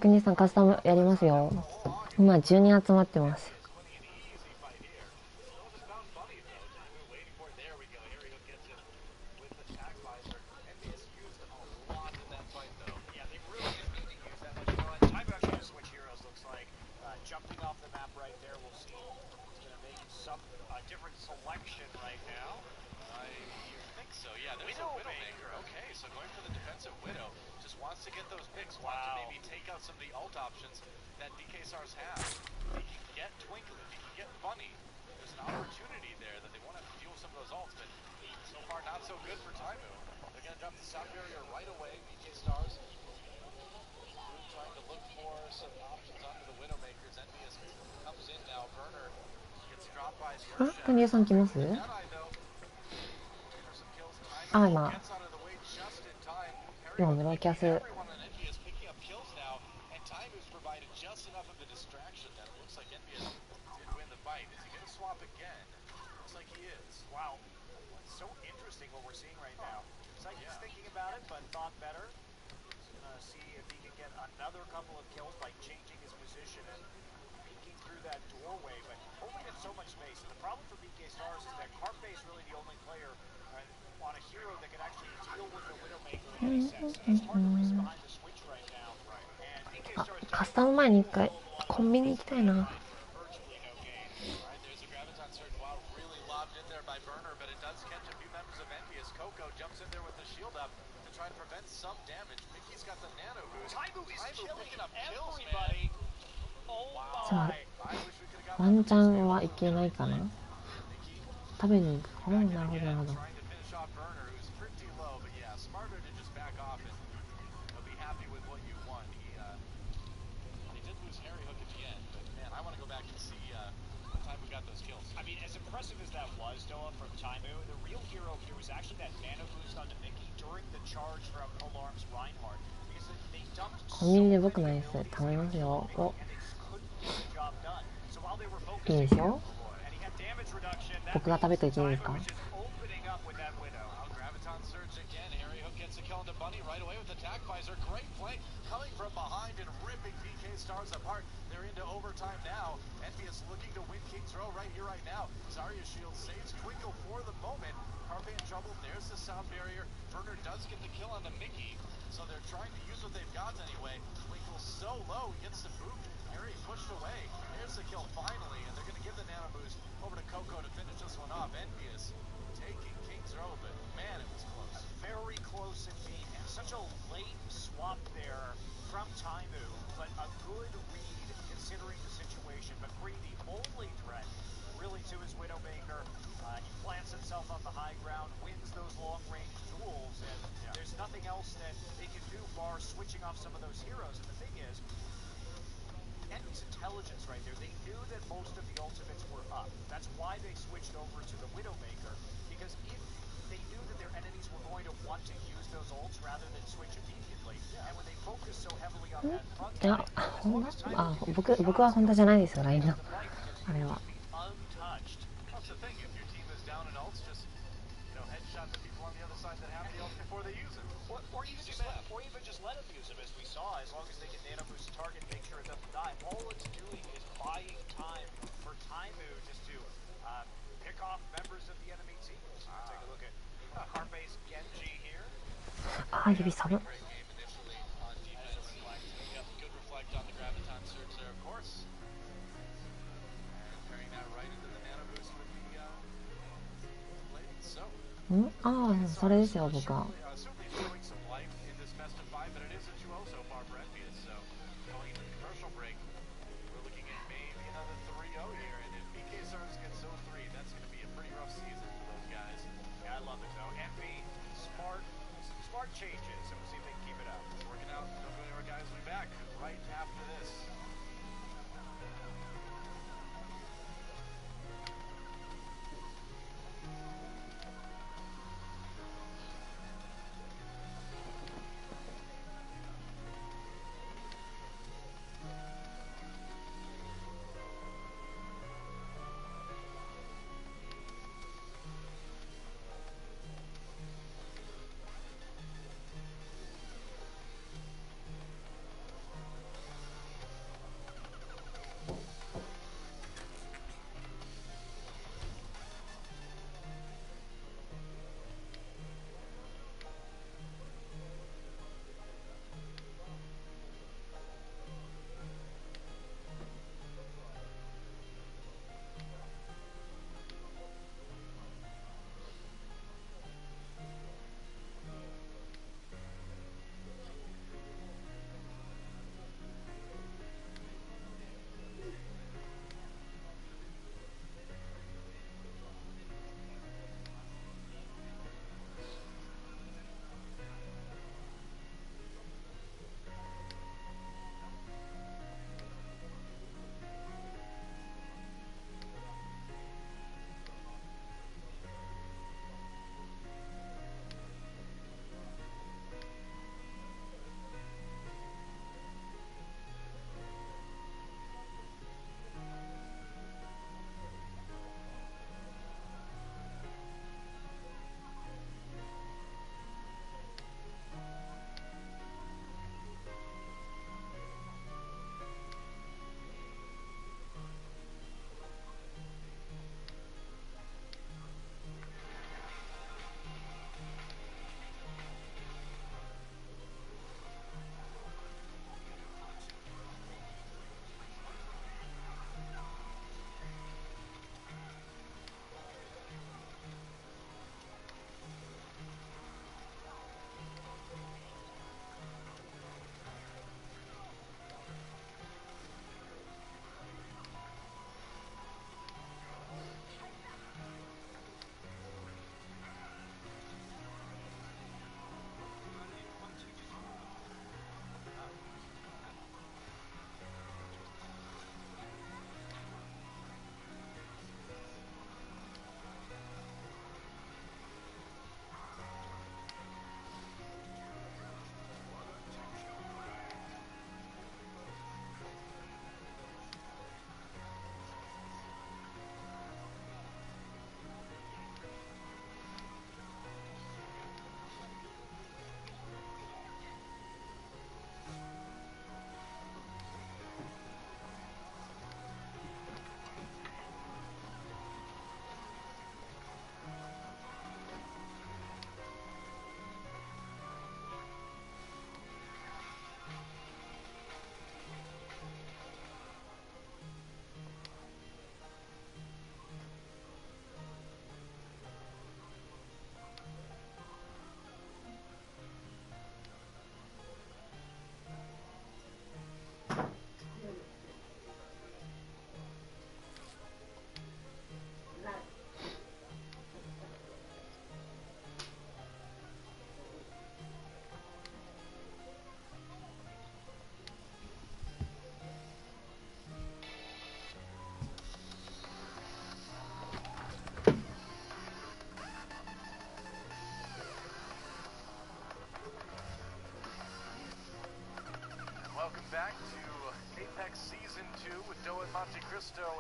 国さんカスタムやりますよ。今10人集まってます。国枝さん来ます？今ブローキャスカスタム前に一回コンビニ行きたいな。ワンチャンはいけないかな。食べに行く。なるほどなるほど。コンビニで僕のやつ頼みますよ。いいですよ。僕が食べていていいですか？いや、僕はホンダじゃないですよ、LINE のあれは。指寒っ。それですよ、僕は。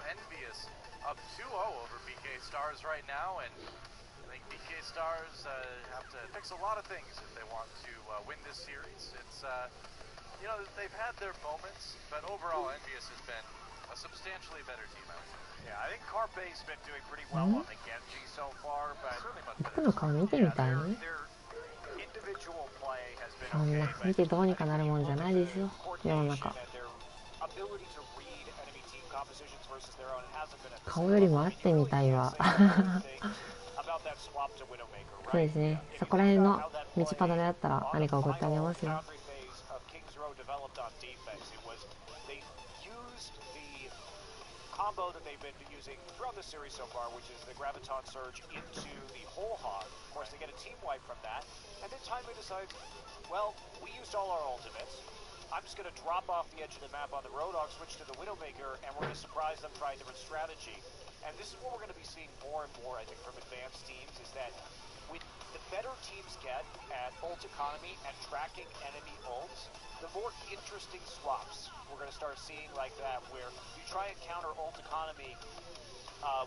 Envious up 2-0 over BK Stars right now, and I think BK Stars have to fix a lot of things if they want to win this series. It's you know, they've had their moments, but overall Envious has been a substantially better team, I would say. Yeah, I think Carpe's been doing pretty well on the Genji so far, but certainly much 僕の顔見てみたいね。 their individual play has been そんな見てどうにかなるもんじゃないですよ、世の中。顔よりも会ってみたいわ。そうですね、そこら辺の道端であったら何か送ってあげますよ。combo that they've been using throughout the series so far, which is the Graviton Surge into the Whole Hog. Of course, they get a team wipe from that, and then Timely decides, well, we used all our ultimates. I'm just going to drop off the edge of the map on the Roadhog, switch to the Widowmaker, and we're going to surprise them, try a different strategy. And this is what we're going to be seeing more and more, I think, from advanced teams, is that with the better teams get at ult economy and tracking enemy ults, the more interesting swaps we're going to start seeing like that, where you try and counter ult economy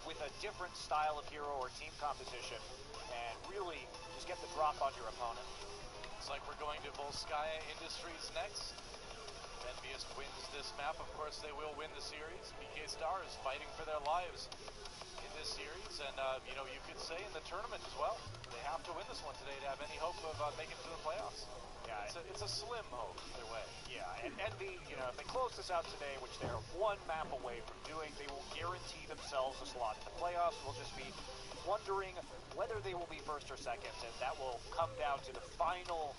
with a different style of hero or team composition, and really just get the drop on your opponent. Looks like we're going to Volskaya Industries next. If Envious wins this map, of course they will win the series. PK Stars fighting for their lives in this series, and you know, you could say in the tournament as well. They have to win this one today to have any hope of making it to the playoffs. Yeah, it's a slim hope either way. Yeah, and Envy, you know, if they close this out today, which they're one map away from doing, they will guarantee themselves a slot in the playoffs. We'll just be wondering whether they will be first or second, and that will come down to the final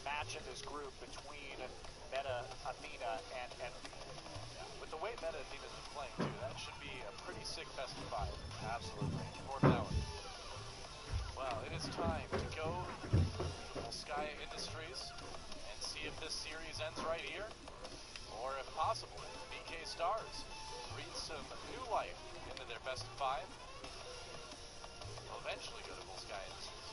match in this group between Meta, Athena, and Envy. Yeah, with the way Meta Athena's been playing too, that should be a pretty sick best of 5. Absolutely. For that one. Well, it is time to go to Volskaya Industries and see if this series ends right here, or if possible, BK Stars breathe some new life into their best of 5. Will eventually go to Volskaya Industries.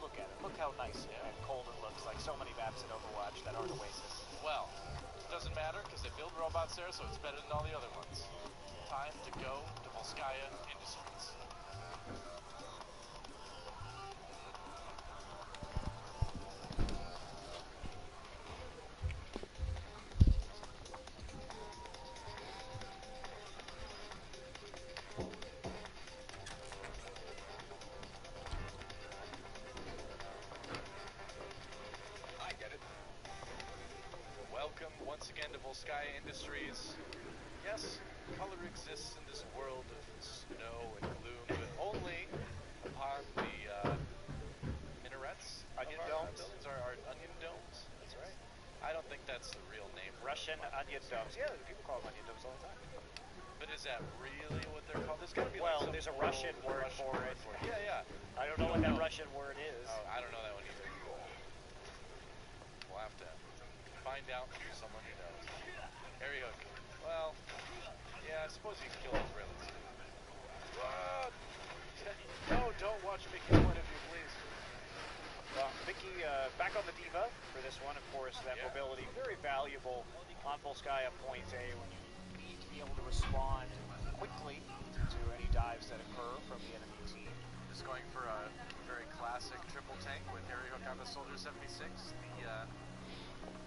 Look at it. Look how nice and cold it looks, like so many maps in Overwatch that aren't Oasis. Well, it doesn't matter because they build robots there, so it's better than all the other ones. Time to go to Volskaya Industries. Welcome once again to Volskaya Industries. Yes, color exists in this world of snow and gloom, but only upon the minarets. Onion of our domes? Buildings are onion domes. That's right. I don't think that's the real name. Russian onion domes. Yeah, people call them onion domes all the time. But is that really what they're called? There's got to be well, like there's a Russian word for it. Yeah, yeah. I don't know what that Russian word is. Oh, I don't know that one either. We'll have to find out from someone who knows. Harry Hook. Well, yeah, I suppose you can kill Israelis. No, don't watch Mickey's point of view, please. Well, Mickey, back on the Diva for this one, of course, that mobility, very valuable on Volskaya point A when you need to be able to respond quickly to any dives that occur from the enemy team. Just going for a very classic triple tank with Harry Hook on the Soldier 76, the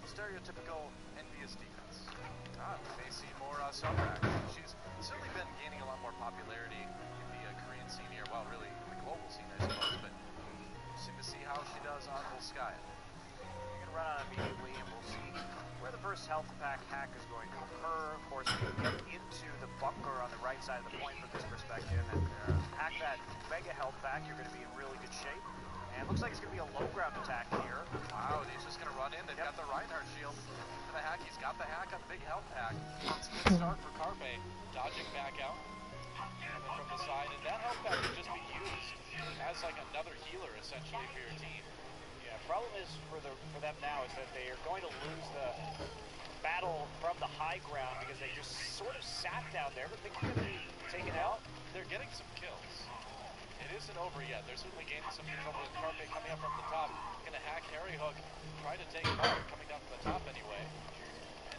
stereotypical Envious defense. We may see more Sabrak. She's certainly been gaining a lot more popularity in the Korean scene here, well, really the global scene, I suppose, but interesting to see how she does on Volskaya. You're going to run on immediately, and we'll see where the first health pack hack is going to occur. Of course, if you get into the bunker on the right side of the point from this perspective and hack that mega health pack, you're going to be in really good shape. And it looks like it's going to be a low ground attack here. Wow, he's just going to run in. They've got the Reinhardt shield for the hack. He's got the hack on the big health pack. It's a good start for Carpe, dodging back out. Coming from the side, and that health pack can just be used as like another healer, essentially, for your team. Yeah, problem is for them now is that they are going to lose the battle from the high ground because they just sort of sat down there, but they're going to be taken out. They're getting some kills. It isn't over yet. They're certainly gaining some control with Carpe coming up from the top. Gonna hack Harry Hook, try to take him out, coming down from the top anyway.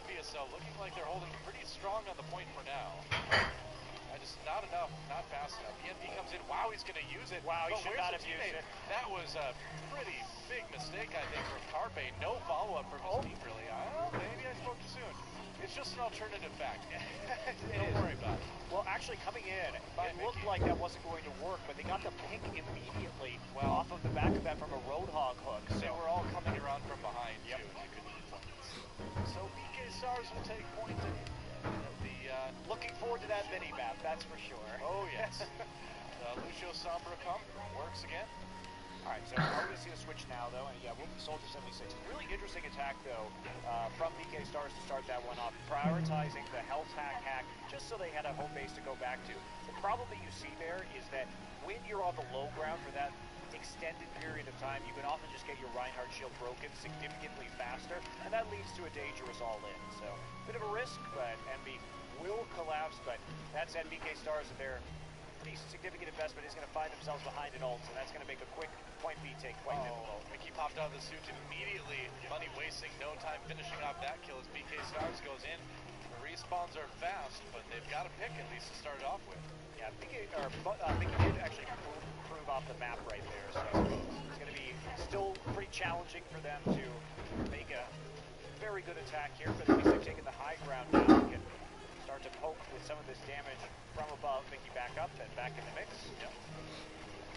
Envious looking like they're holding pretty strong on the point for now. Just not enough, not fast enough. EMP comes in. Wow, he's gonna use it. Wow, he should not have used it. That was a pretty big mistake, I think, from Carpe. No follow-up from his team, really. Maybe I spoke too soon. It's just an alternative fact. Don't worry about it. Well, actually, coming in, it looked like that wasn't going to work, but they got the pink immediately off of the back of that from a Roadhog hook. So they were all coming around from behind, too, and you couldn't use them. So BK Stars will take point. Looking forward to that mini-map, that's for sure. Oh, yes. Lucio Sombra come, works again. Alright, so we're going to see a switch now, though, and yeah, we'll be Soldier 76. Really interesting attack, though, from BK Stars to start that one off, prioritizing the health hack, just so they had a home base to go back to. The problem that you see there is that when you're on the low ground for that extended period of time, you can often just get your Reinhardt shield broken significantly faster, and that leads to a dangerous all-in. So, bit of a risk, but NB will collapse, but that's NBK Stars with their pretty significant investment is going to find themselves behind an ult, so that's going to make a quick point B take quite difficult. Mickey popped out of the suit immediately. Money wasting no time finishing off that kill as BK Stars goes in. The respawns are fast, but they've got a pick at least to start it off with. Yeah, Mickey did actually prove off the map right there, so it's going to be still pretty challenging for them to make a very good attack here, but at least they've taken the high ground now and can start to poke with some of this damage from above. Mickey back up and back in the mix. Yep.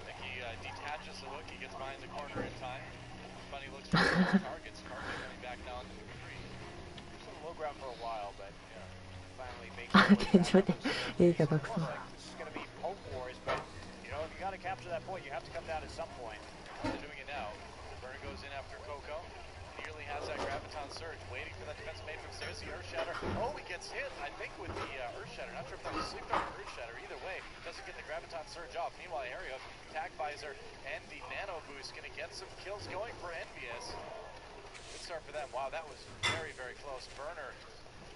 Mickey detaches the hook, he gets behind the corner in time. Bunny looks for the targets, Carpet running back down to the tree. He's on the low ground for a while, but finally makes現状でいいかどうか。 This is going to be poke wars, but you know, if you got to capture that point, you have to come down at some point. They're doing it now. Burner goes in after Coco. Nearly has that Graviton Surge, waiting for that defensive mate from Cersei. Earthshatter. Oh, he gets hit, I think, with the Earthshatter. Not sure if that was Sleep Dart or Earthshatter. Either way, doesn't get the Graviton Surge off. Meanwhile, Area, Tag Visor, and the Nano Boost going to get some kills going for Envious. Good start for them. Wow, that was very, very close. Burner,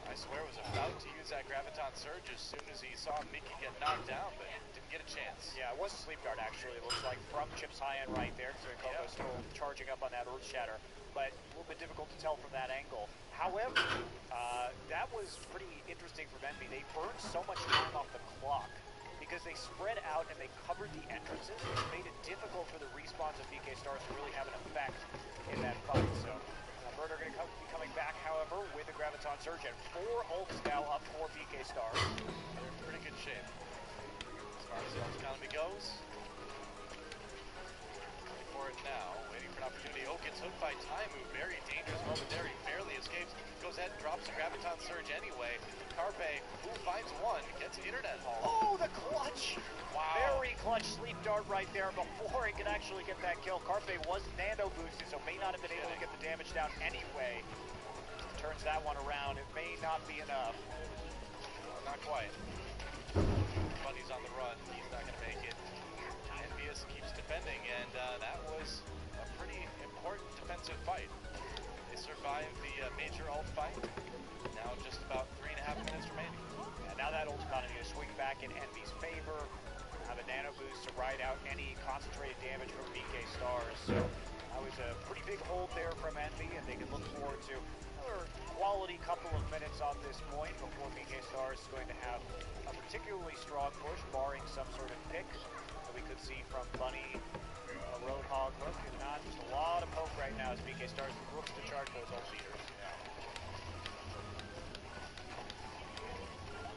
I swear, was about to use that Graviton Surge as soon as he saw Mickey get knocked down, but didn't get a chance. Yeah, it was a Sleep Dart, actually. It looks like from Chip's high end right there, because Coco's still charging up on that Earthshatter. But a little bit difficult to tell from that angle. However, that was pretty interesting for Envy. They burned so much time off the clock because they spread out and they covered the entrances, which made it difficult for the respawns of BK Stars to really have an effect in that fight. So, Burner going to be coming back, however, with a Graviton Surge, and 4 ults now up for BK Stars. They're in pretty good shape. As far as the ult economy goes, waiting for it now, waiting for an opportunity. Oh, gets hooked by Taimu. Very dangerous moment there. He barely escapes. Goes ahead and drops a Graviton Surge anyway. Carpe, who finds one, gets internet haul. Oh, the clutch! Wow. Very clutch Sleep Dart right there before he could actually get that kill. Carpe was nano boosted, so may not have been able to get the damage down anyway. Turns that one around. It may not be enough. Not quite. Bunny's on the run. He's not going to make it. Envious keeps defending, and that was a pretty important defensive fight. They survived the major ult fight. Now just about 3.5 minutes remaining. And now that ult economy is swing back in Envy's favor. Have a nano boost to ride out any concentrated damage from BK Stars. So that was a pretty big hold there from Envy, and they can look forward to another quality couple of minutes on this point before BK Stars is going to have a particularly strong push, barring some sort of pick that we could see from Bunny, a Roadhog hook, and not just a lot of poke right now as BK Stars looks to charge those ult leaders.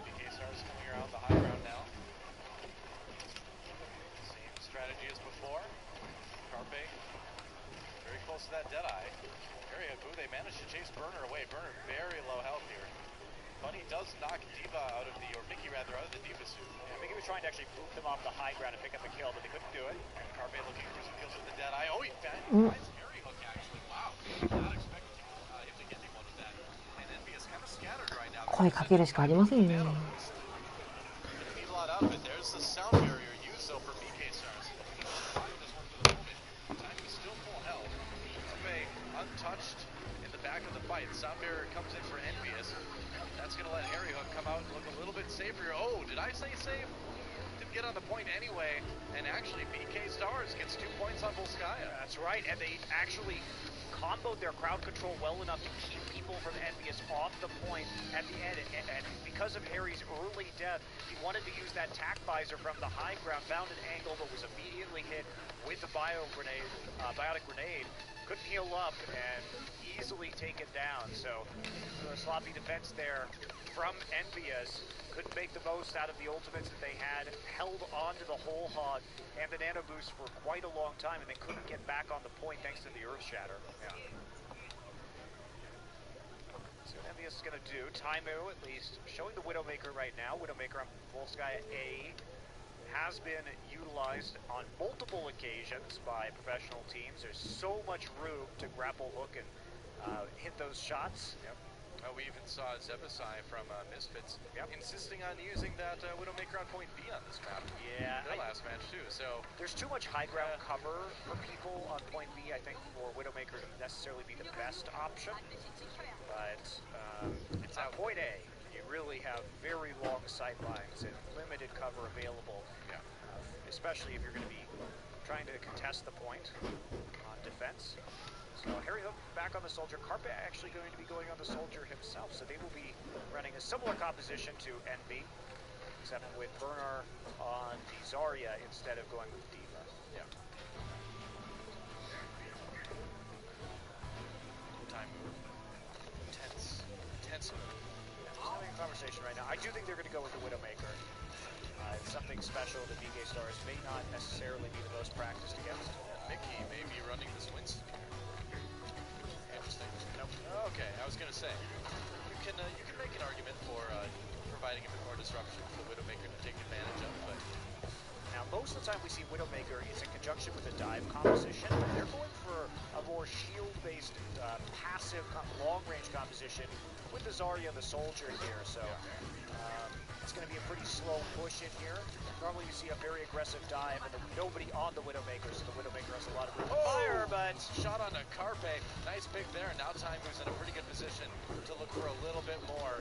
BK Stars coming around the high ground now. Same strategy as before. Carpe very close to that Deadeye. Area Boo, they managed to chase Burner away. Burner very low health here. Bunny does knock Diva out of the, or Mickey rather, out of the Diva suit. Yeah, Mickey was trying to actually boot them off the high ground and pick up the kill, but they couldn't do it. And Carpe looking for some kills with the Deadeye. Oh, he finds Harry Hook actually. Wow. Not expecting him to get one with that. And Envy is kind of scattered right now. 声かけるしかありませんね。 Need a lot out of it. There's the sound barrier used though for BK Stars. This one for the moment. Time is still full health. Carpe untouched in the back of the fight. Sound barrier comes in for Envious. That's going to let Harry Hook come out and look a little bit safer. Oh, did I say safe? Didn't get on the point anyway. And actually, BK Stars gets 2 points on Volskaya. That's right, and they actually comboed their crowd control well enough to keep people from Envious off the point at the end. And because of Harry's early death, he wanted to use that tack visor from the high ground, found an angle, but was immediately hit with the biotic grenade. Couldn't heal up and easily taken down. So a sloppy defense there from Envious. Couldn't make the most out of the ultimates that they had. Held on to the whole hog and the nano boost for quite a long time, and they couldn't get back on the point thanks to the Earthshatter. Yeah. So what Envious is going to do, Taimu at least, showing the Widowmaker right now. Widowmaker on Volskaya A. has been utilized on multiple occasions by professional teams. There's so much room to grapple hook and hit those shots. Yep. We even saw Zebasai from Misfits insisting on using that Widowmaker on point B on this map. Yeah, their last match too. So there's too much high ground cover for people on point B, I think, for Widowmaker to necessarily be the best option. But it's on point A. You really have very long sight lines and limited cover available. Yeah. Especially if you're going to be trying to contest the point on defense. So Harry Hook back on the Soldier. Carpe actually going to be going on the Soldier himself, so they will be running a similar composition to NB, except with Bernard on the Zarya instead of going with Diva. Yeah. Time move. Intense move. Just having a conversation right now. I do think they're going to go with the Widowmaker. It's something special that BK Stars may not necessarily be the most practiced against. Mickey may be running this Winston here. Interesting. Nope. Okay, I was going to say, you can make an argument for providing a bit more disruption for the Widowmaker to take advantage of, but now most of the time we see Widowmaker is in conjunction with a dive composition. They're going for a more shield-based, passive, long-range composition with the Zarya and the Soldier here, so it's going to be a pretty slow push in here. Normally you see a very aggressive dive and nobody on the Widowmaker, so the Widowmaker has a lot of room to fire, but shot on a Carpe. Nice pick there. Now Time Move's in a pretty good position to look for a little bit more.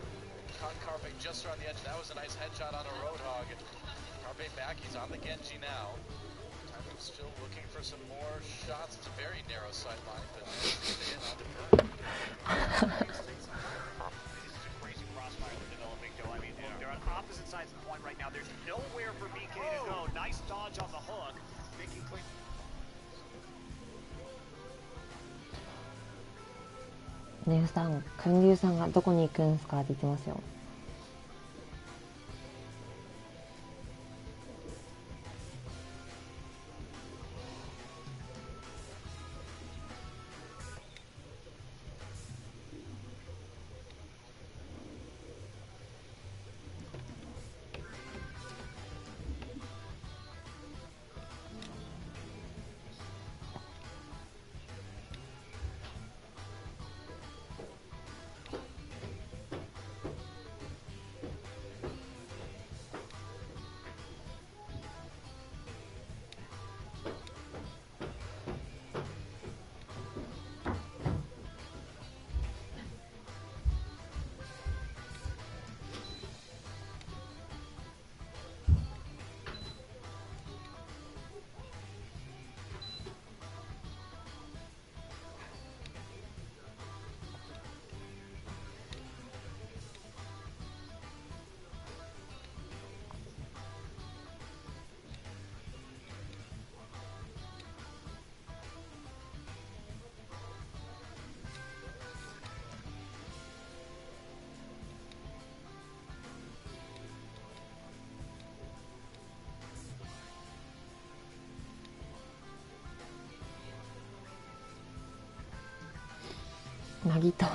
Con Carpe just around the edge. That was a nice headshot on a Roadhog. Carpe back. He's on the Genji now. Time Move's still looking for some more shots. It's a very narrow sight line, but stay in on the crazy crossfire they're developing, though. I mean, they're on opposite sides of the point right now. There's nowhere for BK to go. Nice dodge on the hook. Making clean. ネフさん、韓流さんがどこに行くんすかって言ってますよ。なぎと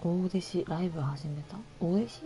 大弟子ライブ始めた。大弟子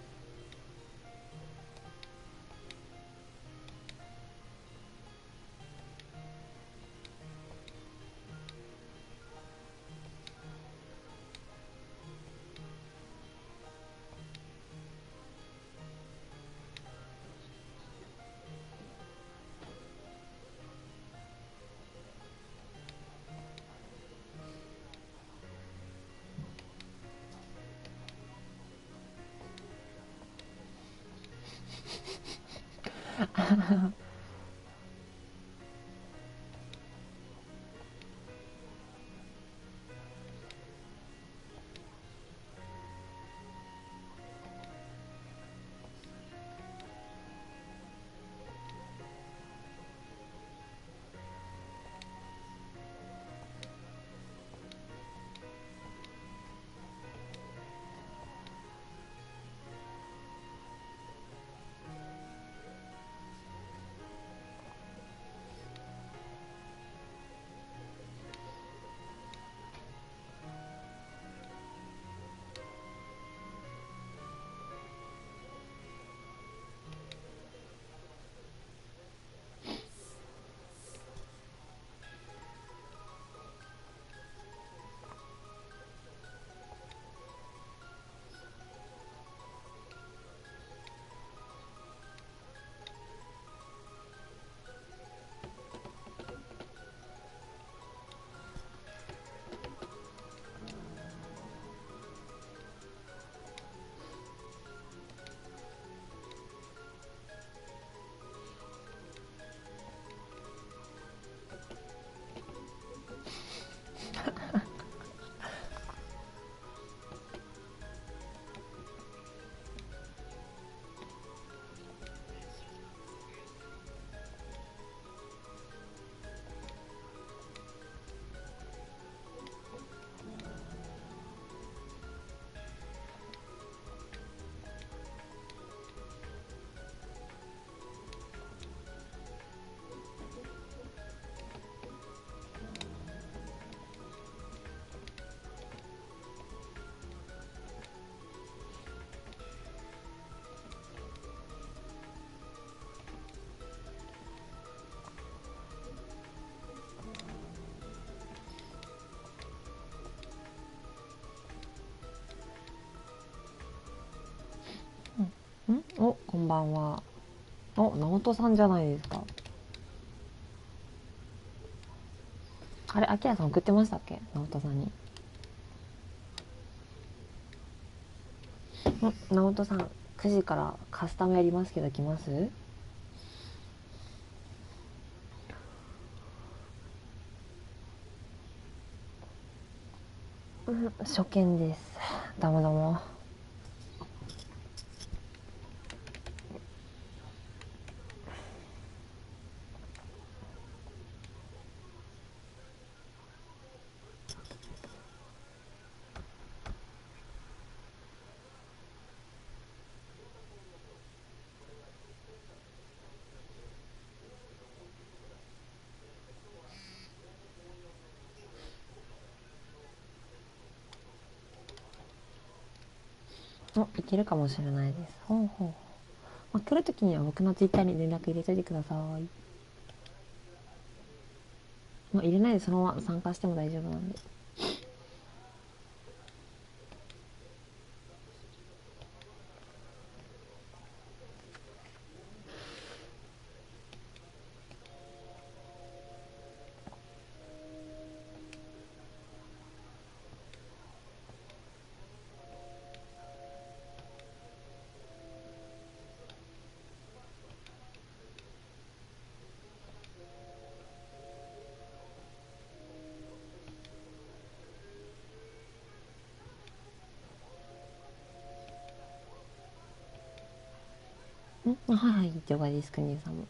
お、こんばんは。お、直人さんじゃないですか。あれ、あきらさん送ってましたっけ、直人さんに。直人さん、9時からカスタムやりますけど来ます？初見です。どうもどうも。いけるかもしれないです。ほうほう。まあ、来るときには僕のツイッターに連絡入れといてください。まあ、入れないでそのまま参加しても大丈夫なんで。はいはい、了解です。くにさんも。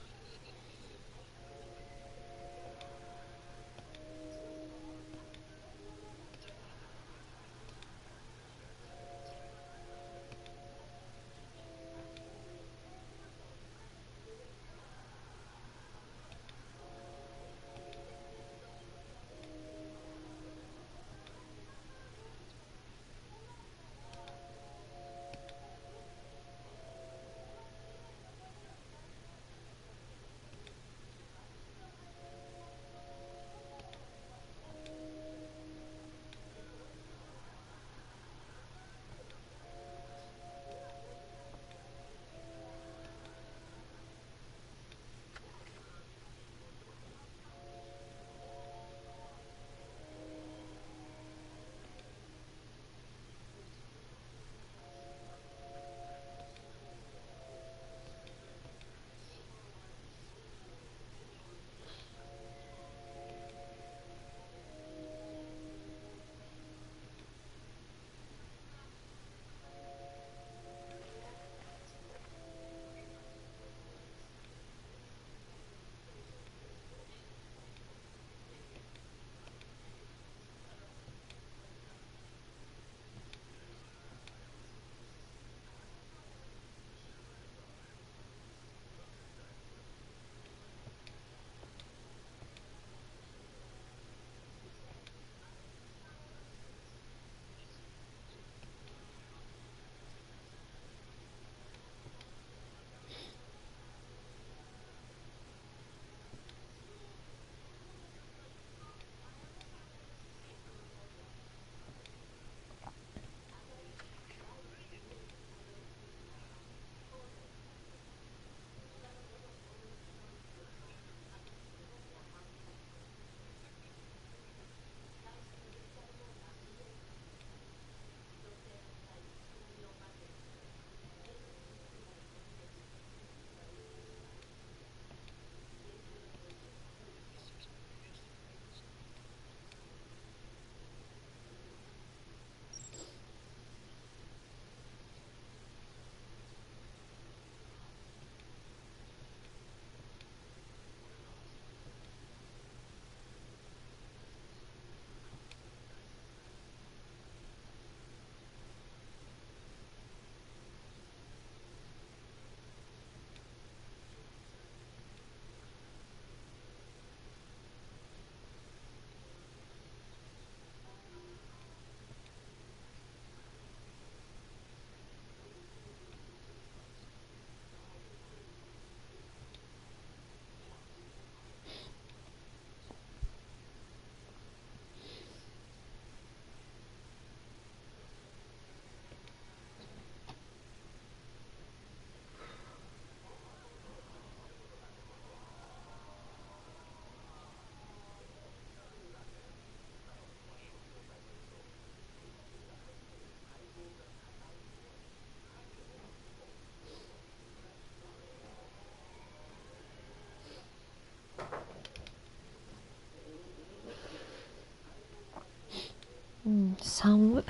寒い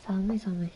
寒い寒い。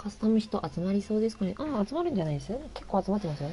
カスタム人集まりそうですかね。ああ、集まるんじゃないです。結構集まってますよ。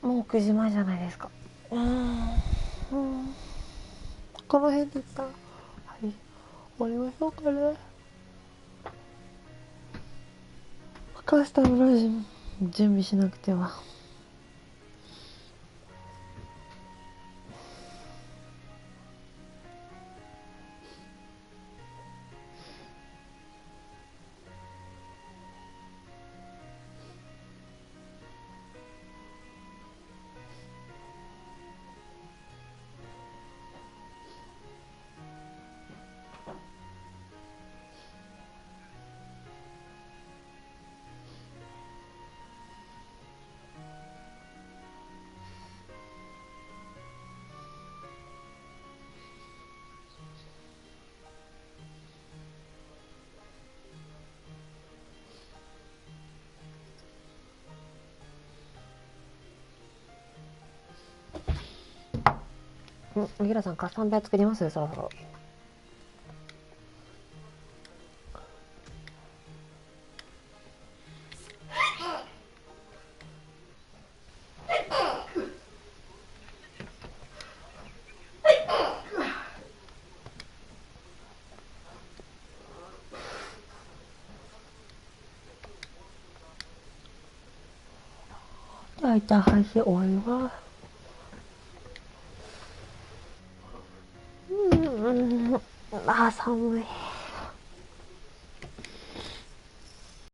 もう9時前じゃないですか。この辺で一旦終わりましょうかね。カスタムの準備しなくては。ギラさんカスタム部屋作りますそろそろ。じゃあ一旦配信終わります。寒い。